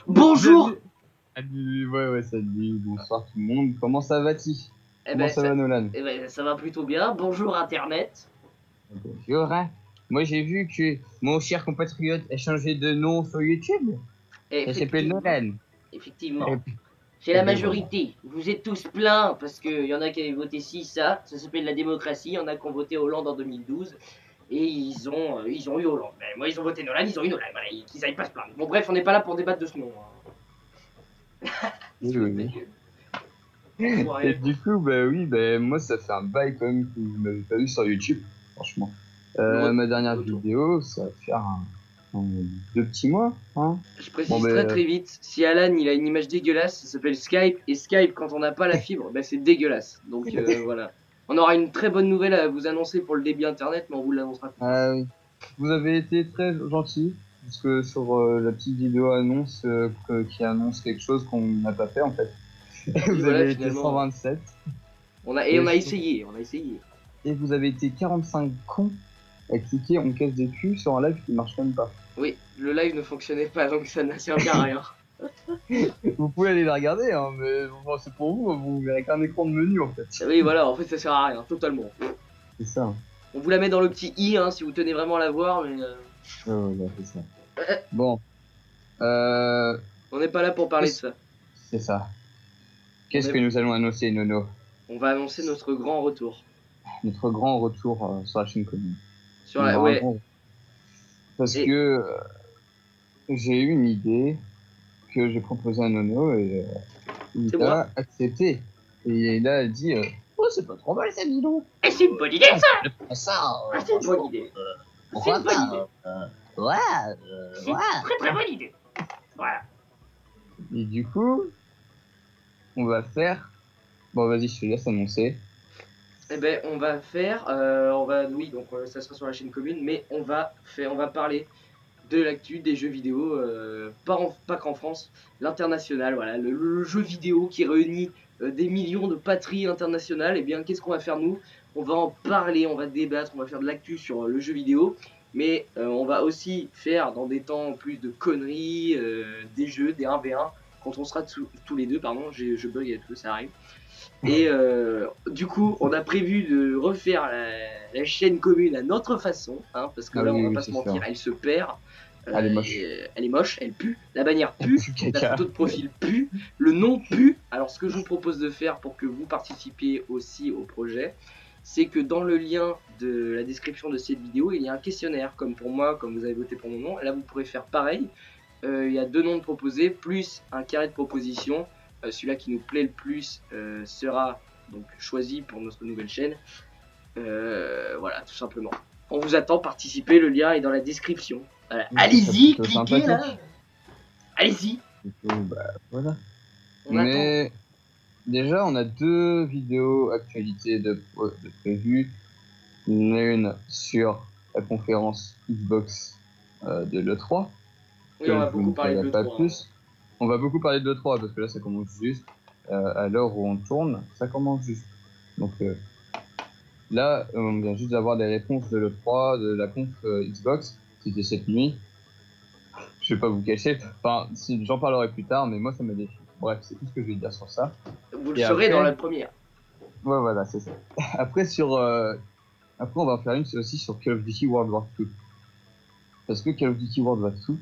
Bonjour. Salut, ouais, salut, bonsoir tout le monde. Comment ça va-t-il? Comment ça va, Nolan? Ça va plutôt bien. Bonjour Internet. Bonjour, hein. Moi, j'ai vu que mon cher compatriote a changé de nom sur YouTube. Ça s'appelle Nolan. Effectivement. Et C'est la ben voilà. majorité. Vous êtes tous pleins parce qu'il y en a qui avaient voté ci, ça. Ça s'appelle la démocratie. Il y en a qui ont voté Hollande en 2012. Et ils ont eu Hollande. Mais moi, ils ont voté Nolan, ils ont eu Nolan. Voilà, qu'ils aillent pas se plaindre. Bon, bref, on n'est pas là pour débattre de ce nom. Oui, oui, oui. Et du coup, moi, ça fait un bail quand même que vous m'avez pas vu sur YouTube, franchement. Ma dernière vidéo, ça va faire 2 petits mois, hein. Je précise très vite, si Alan il a une image dégueulasse, ça s'appelle Skype, et Skype quand on n'a pas la fibre, c'est dégueulasse. Donc voilà. On aura une très bonne nouvelle à vous annoncer pour le débit internet, mais on vous l'annoncera plus tard. Ah oui. Vous avez été très gentil, puisque sur la petite vidéo annonce qui annonce quelque chose qu'on n'a pas fait en fait. Vous voilà, avez été finalement, 127. on a essayé. Et vous avez été 45 cons à cliquer on casse des culs sur un live qui marche même pas. Oui, le live ne fonctionnait pas, donc ça n'a servi à rien. Vous pouvez aller la regarder, hein, mais bon, c'est pour vous, vous verrez qu'un écran de menu en fait. Oui, voilà, en fait ça sert à rien, totalement. C'est ça. On vous la met dans le petit i si vous tenez vraiment à la voir, mais... Ouais, c'est ça. Bon. On n'est pas là pour parler de ça. C'est ça. Qu'est-ce que nous allons annoncer, Nono? On va annoncer notre grand retour. Notre grand retour sur la chaîne commune. Ouais. Parce que j'ai eu une idée que j'ai proposée à Nono et il a accepté. Et il a dit oh, c'est pas trop mal cette vidéo. Et c'est une bonne idée Ça, c'est une bonne idée. Pourquoi pas Ouais, c'est une très bonne idée. Voilà. Et du coup, on va faire. Bon, vas-y, je te laisse annoncer. On va faire, oui, donc ça sera sur la chaîne commune, mais on va parler de l'actu des jeux vidéo, pas qu'en France, l'international, voilà, le jeu vidéo qui réunit des millions de patries internationales. Et bien, qu'est-ce qu'on va faire nous? On va en parler, on va débattre, on va faire de l'actu sur le jeu vidéo, mais on va aussi faire dans des temps plus de conneries, des jeux, des 1v1, quand on sera tous les deux, pardon, je bug et tout, ça arrive. Et du coup, on a prévu de refaire la chaîne commune à notre façon, hein, parce que là, on va pas se mentir, elle se perd. Elle est moche. Elle est moche, elle pue, la bannière pue, la photo de profil pue, le nom pue. Alors, ce que je vous propose de faire pour que vous participiez aussi au projet, c'est que dans le lien de la description de cette vidéo, il y a un questionnaire, comme pour moi, comme vous avez voté pour mon nom. Et là, vous pourrez faire pareil. Il y a 2 noms de proposés, plus un carré de proposition. Celui-là qui nous plaît le plus sera donc choisi pour notre nouvelle chaîne. Voilà, tout simplement. On vous attend, participez, le lien est dans la description. Voilà. Allez-y, cliquez là. Allez-y. Voilà. Mais déjà, on a 2 vidéos actualités de prévues. Une sur la conférence Xbox de l'E3. Oui, on va beaucoup parler de l'E3. On va beaucoup parler de l'E3 parce que là, ça commence juste. À l'heure où on tourne, ça commence juste. Donc là, on vient juste d'avoir des réponses de l'E3, de la conf Xbox. C'était cette nuit. Je vais pas vous cacher. Enfin, j'en parlerai plus tard, mais moi, ça m'a déçu. Bref, c'est tout ce que je vais dire sur ça. Vous le saurez dans la première. Ouais, voilà, c'est ça. Après, on va en faire une aussi sur Call of Duty World War 2. Parce que Call of Duty World War 2,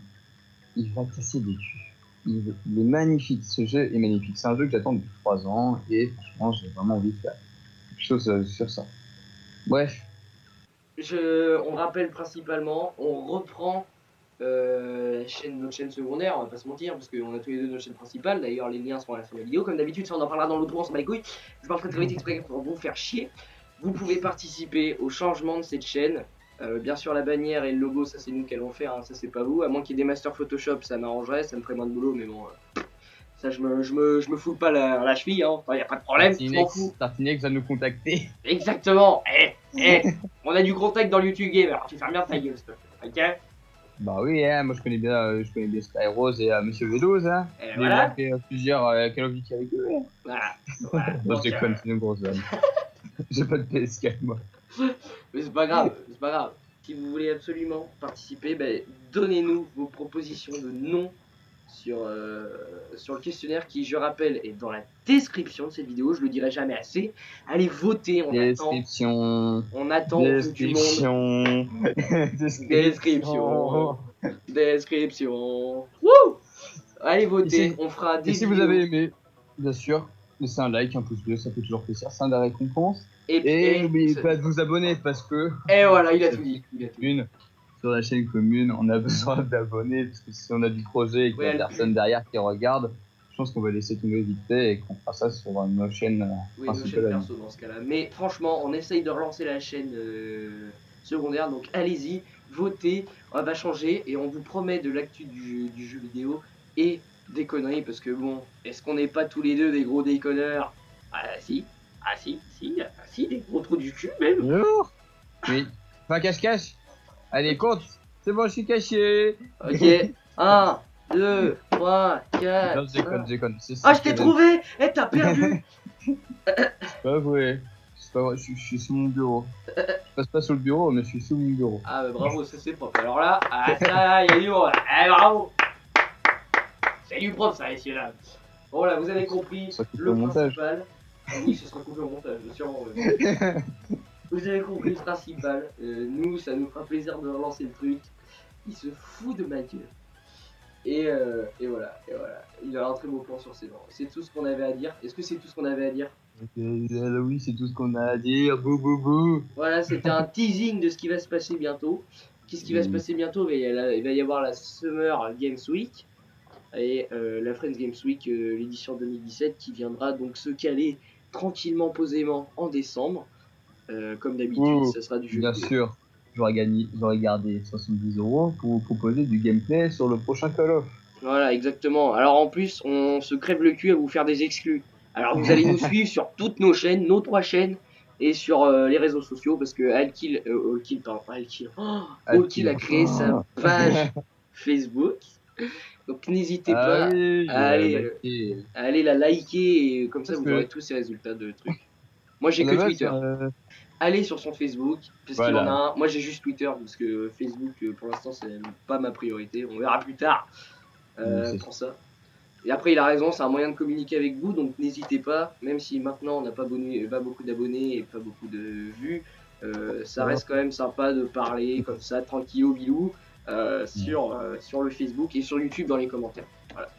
il va casser des culs. Il est magnifique, ce jeu est magnifique. C'est un jeu que j'attends depuis 3 ans et franchement, j'ai vraiment envie de faire quelque chose sur ça. Bref. On rappelle principalement, on reprend notre chaîne secondaire, on va pas se mentir, parce qu'on a tous les deux nos chaînes principales. D'ailleurs, les liens sont à la fin de la vidéo. Comme d'habitude, ça on en parlera dans l'autre, on s'en bat les couilles. Je parle très vite exprès pour vous faire chier. Vous pouvez participer au changement de cette chaîne. Bien sûr, la bannière et le logo, ça c'est nous qui allons faire, hein, ça c'est pas vous. À moins qu'il y ait des masters Photoshop, ça m'arrangerait, ça me ferait moins de boulot, mais bon, ça je me fous pas la cheville, hein. Enfin, y a pas de problème, je m'en fous. Tartinex va nous contacter. Exactement. On a du contact dans le YouTube Gamer, tu fermes bien ta gueule, s'il te plaît, ok? Bah oui, hein, moi je connais bien Skyrose et Monsieur Veloz, hein. Voilà. J'ai fait plusieurs Call of Duty avec eux. Hein. Voilà. Non, je déconne, c'est une grosse vanne. J'ai pas de PS4 moi. Mais c'est pas grave, Si vous voulez absolument participer, donnez-nous vos propositions de noms sur le questionnaire qui, je rappelle, est dans la description de cette vidéo. Je le dirai jamais assez. Allez voter, Description. on attend du monde. Description. Description. Wouh! Allez voter, on fera des Et si vous avez aimé, bien sûr, laissez un like, un pouce bleu, ça fait toujours plaisir, c'est un des récompenses. Et n'oubliez pas de vous abonner parce que... Et voilà, il a tout dit. Sur la chaîne commune, on a besoin d'abonnés parce que si on a du projet et qu'il y a personne derrière qui regarde, je pense qu'on va laisser tomber vite fait et qu'on fera ça sur nos chaînes principales. Nos chaînes perso dans ce cas-là. Mais franchement, on essaye de relancer la chaîne secondaire, donc allez-y, votez, on va changer et on vous promet de l'actu du jeu vidéo et des conneries parce que bon, est-ce qu'on n'est pas tous les deux des gros déconneurs? Si, des gros trous du cul même. Oui, enfin cache-cache. Allez, compte. C'est bon, je suis caché. Ok, 1, 2, 3, 4. Non, je déconne. Ah, je t'ai trouvé. Eh, t'as perdu. C'est pas vrai. Je suis sous mon bureau. Je passe pas sous le bureau, mais je suis sous mon bureau. Ah, bah, bravo, ça c'est propre. Alors là, ça, il y a du monde. Eh, bravo. C'est du propre, ça, messieurs là. Bon, là, vous avez compris le principal. Oui, ce sera coupé au montage, sûrement. Vous avez compris le principal. Nous, ça nous fera plaisir de relancer le truc. Il se fout de ma gueule. Et voilà. Il a un très beau plan sur ses dents. C'est tout ce qu'on avait à dire. Est-ce que c'est tout ce qu'on avait à dire? Oui, c'est tout ce qu'on a à dire. Bou. Voilà, c'était un teasing de ce qui va se passer bientôt. Qu'est-ce qui va se passer bientôt? Il va y avoir la Summer Games Week et la Friends Games Week, l'édition 2017, qui viendra donc se caler tranquillement, posément en décembre. Comme d'habitude, ça sera du jeu. Bien sûr, j'aurais gardé 70 € pour vous proposer du gameplay sur le prochain Call of. Voilà, exactement. Alors en plus, on se crève le cul à vous faire des exclus. Alors vous allez nous suivre sur toutes nos chaînes, nos 3 chaînes, et sur les réseaux sociaux, parce que Allkill a créé sa page Facebook. Donc n'hésitez pas à aller la liker, et comme ça vous aurez tous ces résultats de trucs. Moi j'ai que Twitter. Allez sur son Facebook, parce qu'il en a un. Moi j'ai juste Twitter, parce que Facebook pour l'instant c'est pas ma priorité. On verra plus tard pour ça. Et après il a raison, c'est un moyen de communiquer avec vous, donc n'hésitez pas, même si maintenant on n'a pas beaucoup d'abonnés et pas beaucoup de vues, ça reste quand même sympa de parler comme ça, tranquille au bilou, sur le Facebook et sur YouTube dans les commentaires. Voilà.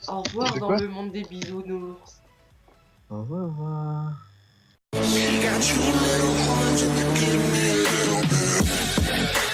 Au revoir dans le monde des bisounours. Au revoir. She got you a little heart, you can give me a little bit.